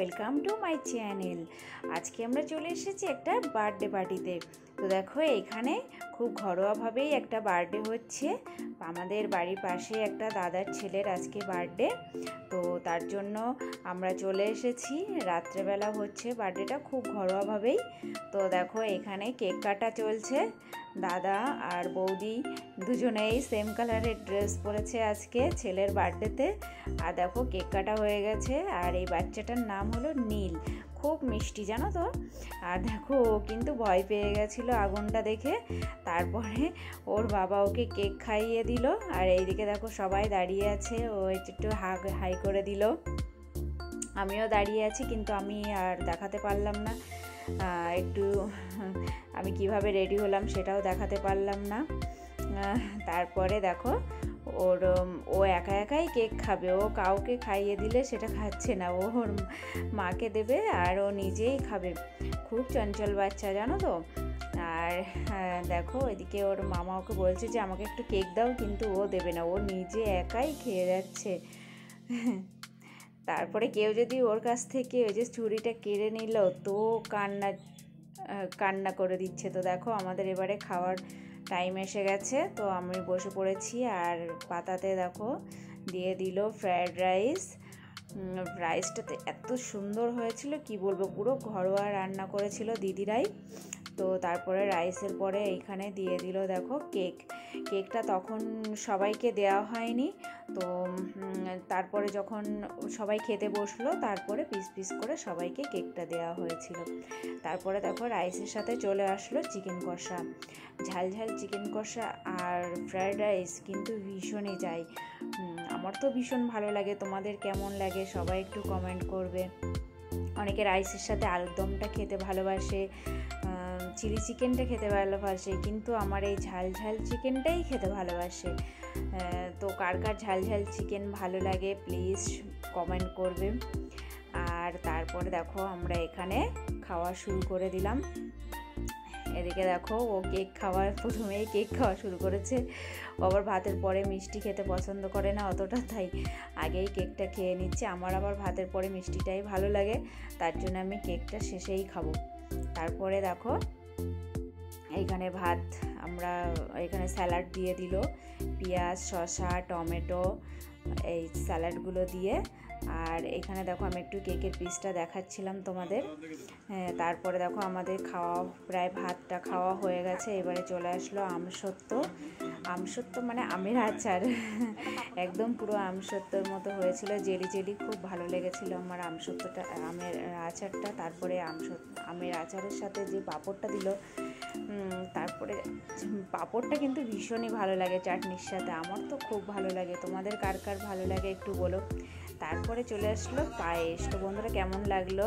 Welcome to my channel. আজকে আমরা চলে এসেছি একটা বার্থডে পার্টিতে। তো দেখো এখানে খুব ঘরোয়াভাবেই একটা বার্থডে হচ্ছে। আমাদের বাড়ির পাশে একটা দাদার ছেলের আজকে বার্থডে, তো তার জন্য আমরা চলে এসেছি। রাত্রেবেলা হচ্ছে বার্থডেটা, খুব ঘরোয়াভাবেই। তো দেখো এখানে কেক কাটা চলছে। দাদা আর বৌদি দুজনেই সেম কালারের ড্রেস পরেছে আজকে ছেলের বার্থডেতে। আর দেখো কেক কাটা হয়ে গেছে। আর এই বাচ্চাটার নাম হলো নীল, খুব মিষ্টি জানো তো। আর দেখো ও কিন্তু ভয় পেয়ে গেছিলো আগুনটা দেখে। তারপরে ওর বাবা ওকে কেক খাইয়ে দিল। আর এইদিকে দেখো সবাই দাঁড়িয়ে আছে, ও একটু হাই করে দিল। আমিও দাঁড়িয়ে আছি, কিন্তু আমি আর দেখাতে পারলাম না একটু আমি কিভাবে রেডি হলাম সেটাও দেখাতে পারলাম না। তারপরে দেখো ও একা একাই কেক খাবে, ও কাউকে খাইয়ে দিলে সেটা খাচ্ছে না, ও ওর মাকে দেবে আর ও নিজেই খাবে। খুব চঞ্চল বাচ্চা জানো তো। আর দেখো এদিকে ওর মামা ওকে বলছে যে আমাকে একটু কেক দাও, কিন্তু ও দেবে না, ও নিজে একাই খেয়ে যাচ্ছে। তারপরে কেউ যদি ওর কাছ থেকে ওই যে ছুরিটা কেড়ে নিল তো কান্না করে দিচ্ছে। তো দেখো আমাদের এবারে খাওয়ার টাইম এসে গেছে, তো আমি বসে পড়েছি। আর পাতাতে দেখো দিয়ে দিল ফ্রায়েড রাইস। রাইসটাতে এত সুন্দর হয়েছিল কি বলবো, পুরো ঘরোয়া রান্না করেছিল দিদিরাই। তো তারপরে রাইসের পরে এইখানে দিয়ে দিল দেখো কেকটা তখন সবাইকে দেওয়া হয়নি। তো তারপরে যখন সবাই খেতে বসলো তারপরে পিস পিস করে সবাইকে কেকটা দেওয়া হয়েছিল। তারপরে দেখো রাইসের সাথে চলে আসলো চিকেন কষা, ঝাল ঝাল চিকেন কষা আর ফ্রায়েড রাইস কিন্তু ভীষণই চাই। আমার তো ভীষণ ভালো লাগে, তোমাদের কেমন লাগে সবাই একটু কমেন্ট করবে। অনেকে রাইসের সাথে আলুর দমটা খেতে ভালোবাসে, চিলি চিকেনটা খেতে ভালোবাসে, কিন্তু আমার এই ঝাল ঝাল চিকেনটাই খেতে ভালোবাসে। তো কার কার ঝাল ঝাল চিকেন ভালো লাগে প্লিজ কমেন্ট করবে। আর তারপরে দেখো আমরা এখানে খাওয়া শুরু করে দিলাম। এদিকে দেখো ও প্রথমেই কেক খাওয়া শুরু করেছে। ও আবার ভাতের পরে মিষ্টি খেতে পছন্দ করে না অতটা, তাই আগেই কেকটা খেয়ে নিচ্ছে। আমার আবার ভাতের পরে মিষ্টিটাই ভালো লাগে, তার জন্য আমি কেকটা শেষেই খাবো। তারপরে দেখো এইখানে এখানে স্যালাড দিয়ে দিল, পেঁয়াজ শসা টমেটো এই স্যালাডগুলো দিয়ে। আর এখানে দেখো আমি একটু কেকের পিসটা দেখাচ্ছিলাম তোমাদের। তারপরে দেখো আমাদের প্রায় ভাতটা খাওয়া হয়ে গেছে। এবারে চলে আসলো আমসত্ত্ব মানে আমের আচার। একদম পুরো আমসত্ত্বর মতো হয়েছিল, জেলি জেলি, খুব ভালো লেগেছিল আমার আমের আচারটা। তারপরে আমের আচারের সাথে যে পাঁপড়টা দিল, তারপরে পাঁপড়টা কিন্তু ভীষণই ভালো লাগে চাটনির সাথে, আমার তো খুব ভালো লাগে। তোমাদের কার কার ভালো লাগে একটু বলো। তারপরে চলে আসলো পায়েস। তো বন্ধুরা কেমন লাগলো